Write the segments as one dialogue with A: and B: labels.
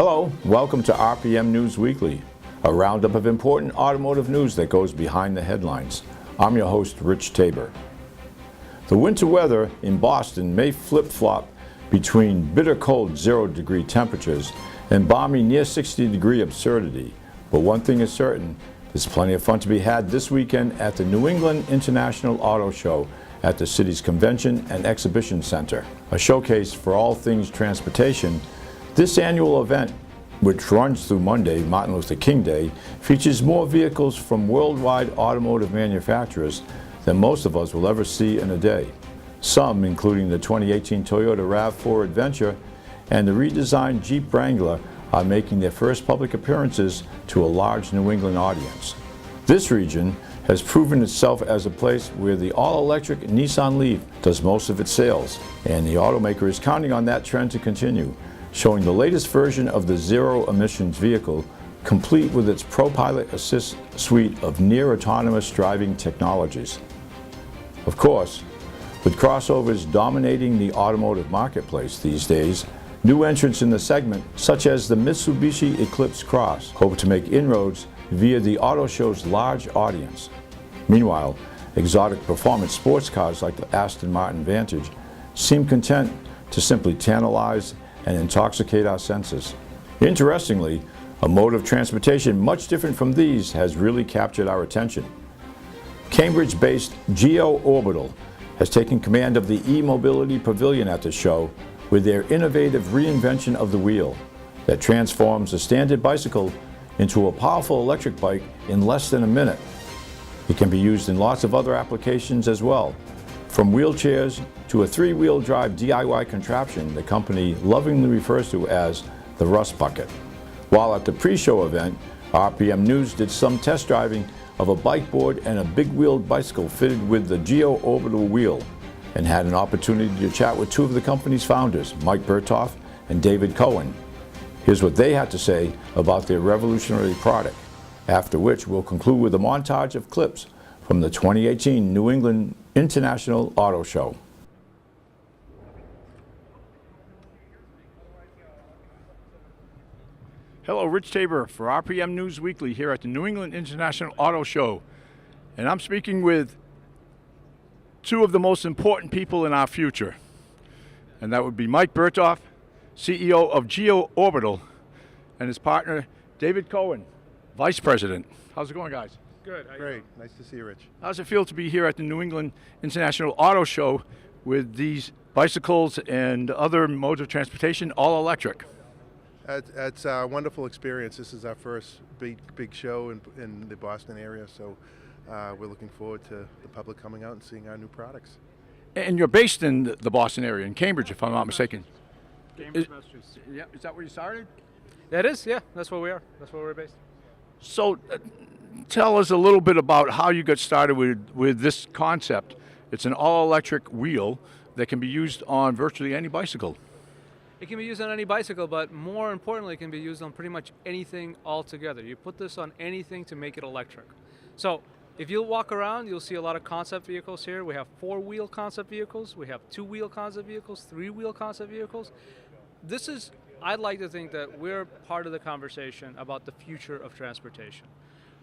A: Hello, welcome to RPM News Weekly, a roundup of important automotive news that goes behind the headlines. I'm your host, Rich Tabor. The winter weather in Boston may flip-flop between bitter cold 0-degree temperatures and balmy near 60-degree absurdity. But one thing is certain, there's plenty of fun to be had this weekend at the New England International Auto Show at the city's Convention and Exhibition Center, a showcase for all things transportation. This annual event, which runs through Monday, Martin Luther King Day, features more vehicles from worldwide automotive manufacturers than most of us will ever see in a day. Some, including the 2018 Toyota RAV4 Adventure and the redesigned Jeep Wrangler, are making their first public appearances to a large New England audience. This region has proven itself as a place where the all-electric Nissan LEAF does most of its sales, and the automaker is counting on that trend to continue, showing the latest version of the zero-emissions vehicle, complete with its ProPilot Assist suite of near-autonomous driving technologies. Of course, with crossovers dominating the automotive marketplace these days, new entrants in the segment, such as the Mitsubishi Eclipse Cross, hope to make inroads via the auto show's large audience. Meanwhile, exotic performance sports cars like the Aston Martin Vantage seem content to simply tantalize and intoxicate our senses. Interestingly, a mode of transportation much different from these has really captured our attention. Cambridge-based GeoOrbital has taken command of the e-mobility pavilion at the show with their innovative reinvention of the wheel that transforms a standard bicycle into a powerful electric bike in less than a minute. It can be used in lots of other applications as well, from wheelchairs to a three-wheel drive DIY contraption the company lovingly refers to as the Rust Bucket. While at the pre-show event, RPM News did some test driving of a bike board and a big-wheeled bicycle fitted with the GeoOrbital wheel, and had an opportunity to chat with two of the company's founders, Mike Berthoff and David Cohen. Here's what they had to say about their revolutionary product, after which we'll conclude with a montage of clips from the 2018 New England International Auto Show. Hello, Rich Tabor for RPM News Weekly here at the New England International Auto Show. And I'm speaking with two of the most important people in our future. And that would be Mike Berthoff, CEO of GeoOrbital, and his partner, David Cohen, Vice President. How's it going, guys?
B: Good.
C: Great. Nice to see you, Rich.
A: How's it feel to be here at the New England International Auto Show with these bicycles and other modes of transportation, all electric?
C: It's a wonderful experience. This is our first big show in the Boston area, so we're looking forward to the public coming out and seeing our new products.
A: And you're based in the Boston area, in Cambridge, if I'm not mistaken.
B: Cambridge, Massachusetts.
A: Yeah, is that where you started?
B: That is, yeah. That's where we are. That's where we're based.
A: So tell us a little bit about how you got started with this concept. It's an all-electric wheel that can be used on virtually any bicycle.
B: It can be used on any bicycle, but more importantly, it can be used on pretty much anything altogether. You put this on anything to make it electric. So if you walk around, you'll see a lot of concept vehicles here. We have four-wheel concept vehicles. We have two-wheel concept vehicles, three-wheel concept vehicles. I'd like to think that we're part of the conversation about the future of transportation.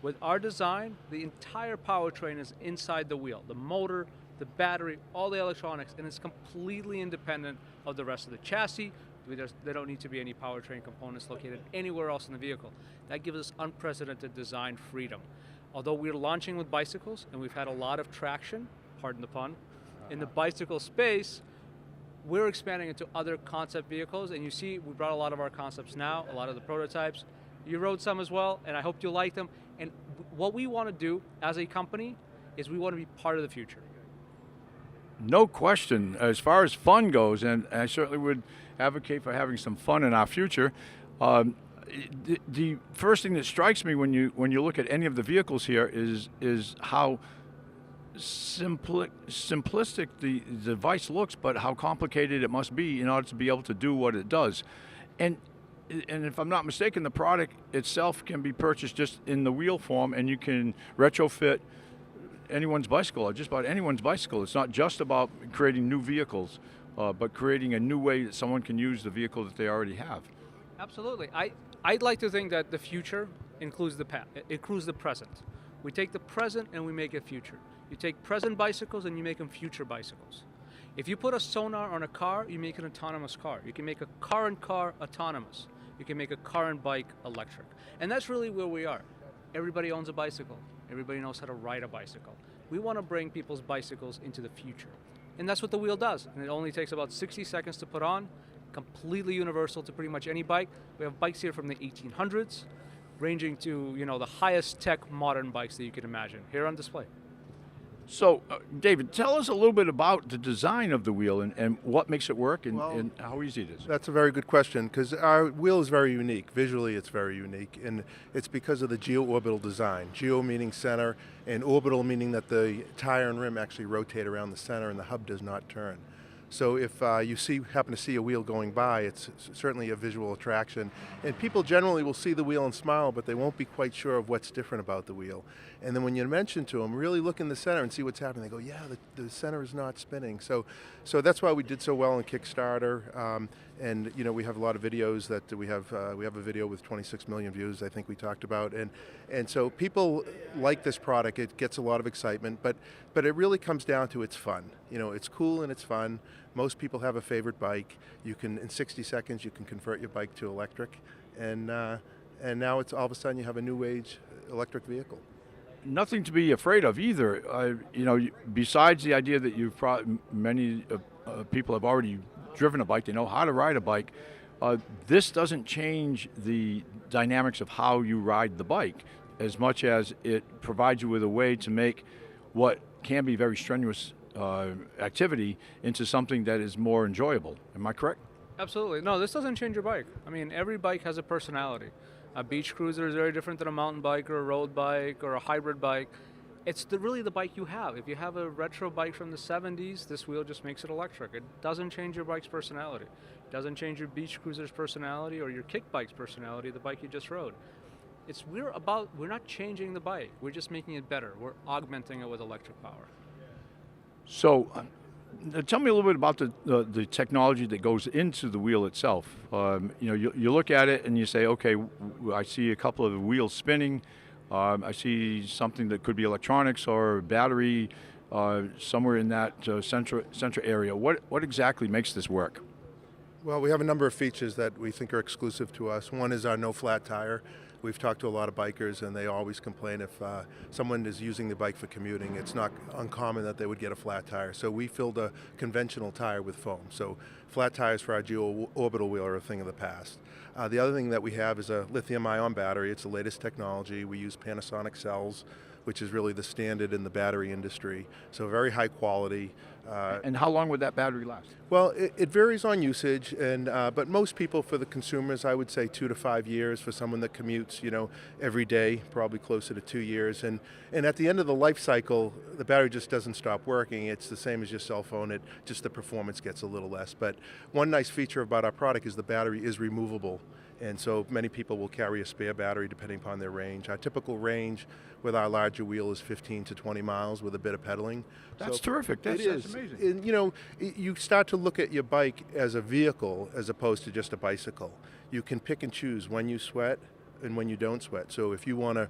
B: With our design, the entire powertrain is inside the wheel. The motor, the battery, all the electronics, and it's completely independent of the rest of the chassis. There don't need to be any powertrain components located anywhere else in the vehicle. That gives us unprecedented design freedom. Although we're launching with bicycles, and we've had a lot of traction, pardon the pun, in the bicycle space, we're expanding into other concept vehicles, and you see we brought a lot of our concepts now, a lot of the prototypes. You rode some as well, and I hope you like them. And what we want to do as a company is we want to be part of the future.
A: No question. As far as fun goes, and I certainly would advocate for having some fun in our future, the first thing that strikes me when you look at any of the vehicles here is how simplistic the device looks, but how complicated it must be in order to be able to do what it does. And if I'm not mistaken, the product itself can be purchased just in the wheel form, and you can retrofit anyone's bicycle, or just about anyone's bicycle. It's not just about creating new vehicles, but creating a new way that someone can use the vehicle that they already have.
B: Absolutely. I'd like to think that the future includes includes the present. We take the present and we make it future. You take present bicycles and you make them future bicycles. If you put a sonar on a car, you make an autonomous car. You can make a car and car autonomous. You can make a car and bike electric. And that's really where we are. Everybody owns a bicycle. Everybody knows how to ride a bicycle. We want to bring people's bicycles into the future. And that's what the wheel does. And it only takes about 60 seconds to put on, completely universal to pretty much any bike. We have bikes here from the 1800s, ranging to, the highest tech modern bikes that you can imagine, here on display.
A: So, David, tell us a little bit about the design of the wheel and what makes it work and how easy it is.
C: That's a very good question, because our wheel is very unique. Visually, it's very unique, and it's because of the GeoOrbital design. Geo meaning center, and orbital meaning that the tire and rim actually rotate around the center and the hub does not turn. So if you happen to see a wheel going by, it's certainly a visual attraction. And people generally will see the wheel and smile, but they won't be quite sure of what's different about the wheel. And then when you mention to them, really look in the center and see what's happening. They go, yeah, the center is not spinning. So that's why we did so well in Kickstarter. And we have a lot of videos that we have a video with 26 million views, I think we talked about. And so people like this product. It gets a lot of excitement, but it really comes down to it's fun. It's cool and it's fun. Most people have a favorite bike. In 60 seconds, you can convert your bike to electric. And now it's all of a sudden you have a new age electric vehicle.
A: Nothing to be afraid of either. Besides the idea that many people have already driven a bike, they know how to ride a bike. This doesn't change the dynamics of how you ride the bike as much as it provides you with a way to make what can be very strenuous activity into something that is more enjoyable. Am I correct?
B: Absolutely. No, this doesn't change your bike. I mean, every bike has a personality. A beach cruiser is very different than a mountain bike or a road bike or a hybrid bike. It's really the bike you have. If you have a retro bike from the 70s, this wheel just makes it electric. It doesn't change your bike's personality. It doesn't change your beach cruiser's personality or your kick bike's personality, the bike you just rode. We're not changing the bike. We're just making it better. We're augmenting it with electric power.
A: So, tell me a little bit about the technology that goes into the wheel itself. You look at it and you say, okay, I see a couple of the wheels spinning. I see something that could be electronics or battery somewhere in that center area. What exactly makes this work?
C: Well, we have a number of features that we think are exclusive to us. One is our no flat tire. We've talked to a lot of bikers and they always complain if someone is using the bike for commuting, it's not uncommon that they would get a flat tire. So we filled a conventional tire with foam. So flat tires for our GeoOrbital wheel are a thing of the past. The other thing that we have is a lithium-ion battery. It's the latest technology. We use Panasonic cells, which is really the standard in the battery industry. So very high quality.
A: And how long would that battery last?
C: Well, it varies on usage, but most people, for the consumers, I would say 2 to 5 years. For someone that commutes, every day, probably closer to 2 years. And at the end of the life cycle, the battery just doesn't stop working. It's the same as your cell phone. Just the performance gets a little less. But one nice feature about our product is the battery is removable. And so many people will carry a spare battery depending upon their range. Our typical range with our larger wheel is 15 to 20 miles with a bit of pedaling.
A: That's terrific. That's amazing.
C: And, you start to look at your bike as a vehicle as opposed to just a bicycle. You can pick and choose when you sweat and when you don't sweat. So if you want to,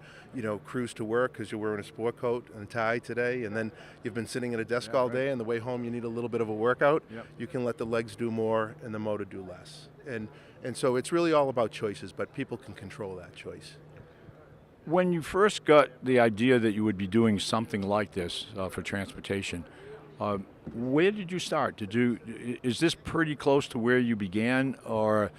C: cruise to work because you're wearing a sport coat and a tie today, and then you've been sitting at a desk all day, and the way home you need a little bit of a workout, you can let the legs do more and the motor do less. And so it's really all about choices, but people can control that choice.
A: When you first got the idea that you would be doing something like this for transportation, where did you start? Is this pretty close to where you began, or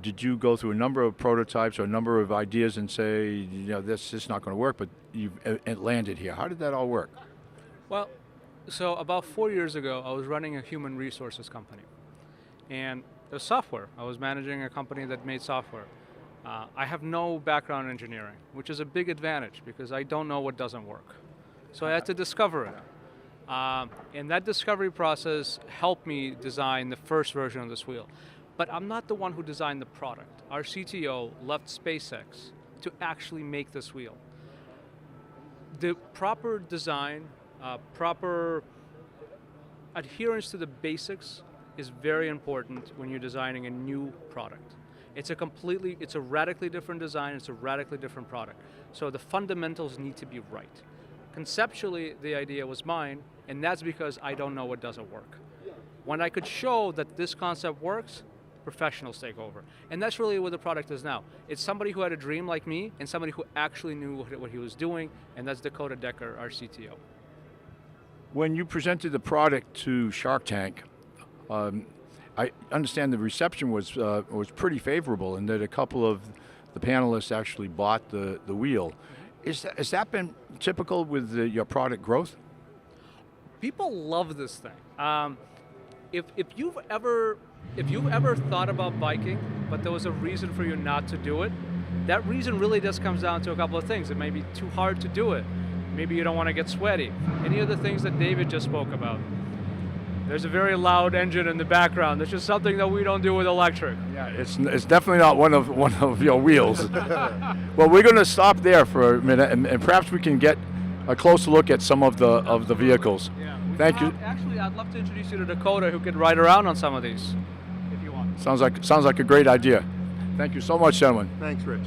A: did you go through a number of prototypes or a number of ideas and say, this is not going to work, but it landed here? How did that all work?
B: Well, so about 4 years ago, I was running a human resources company, and it was software. I was managing a company that made software. I have no background in engineering, which is a big advantage because I don't know what doesn't work. So I had to discover it. And that discovery process helped me design the first version of this wheel. But I'm not the one who designed the product. Our CTO left SpaceX to actually make this wheel. The proper design, proper adherence to the basics is very important when you're designing a new product. It's a radically different design, it's a radically different product. So the fundamentals need to be right. Conceptually, the idea was mine, and that's because I don't know what doesn't work. When I could show that this concept works, professionals take over. And that's really what the product is now. It's somebody who had a dream like me, and somebody who actually knew what he was doing, and that's Dakota Decker, our CTO.
A: When you presented the product to Shark Tank, I understand the reception was pretty favorable, and that a couple of the panelists actually bought the wheel. Has that been typical with your product growth?
B: People love this thing. If you've ever thought about biking, but there was a reason for you not to do it, that reason really just comes down to a couple of things. It may be too hard to do it. Maybe you don't want to get sweaty. Any of the things that David just spoke about. There's a very loud engine in the background. That's just something that we don't do with electric.
A: Yeah, it's definitely not one of your wheels. Well, we're going to stop there for a minute, and perhaps we can get a closer look at some of the vehicles.
B: Yeah.
A: Thank you.
B: Actually, I'd love to introduce you to Dakota, who could ride around on some of these, if you want.
A: Sounds like a great idea. Thank you so much, gentlemen.
C: Thanks, Rich.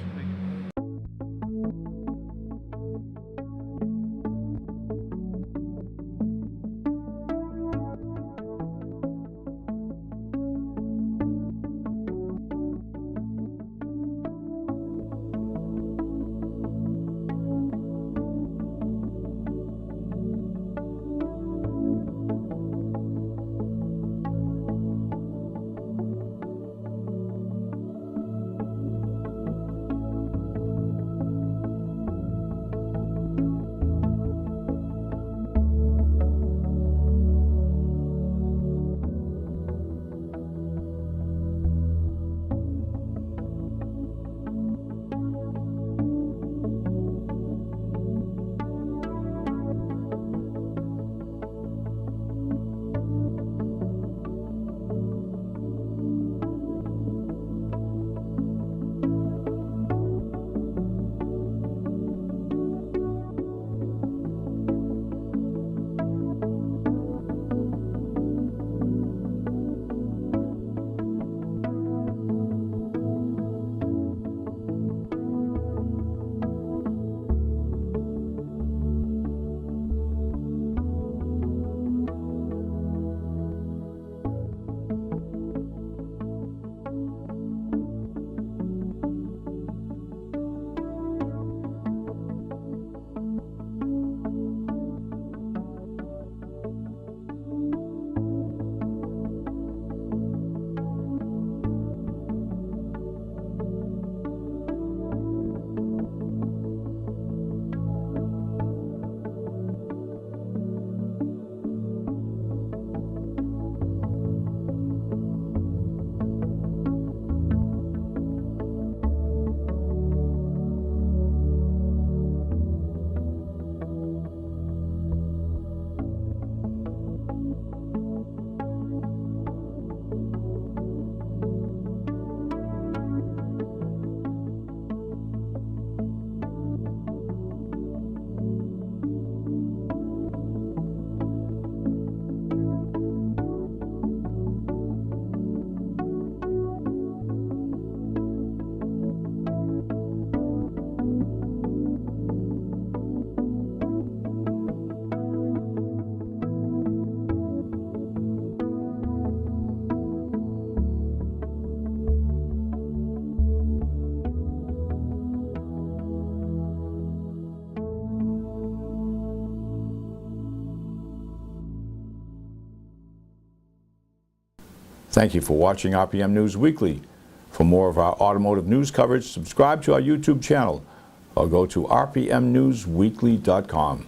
A: Thank you for watching RPM News Weekly. For more of our automotive news coverage, subscribe to our YouTube channel or go to rpmnewsweekly.com.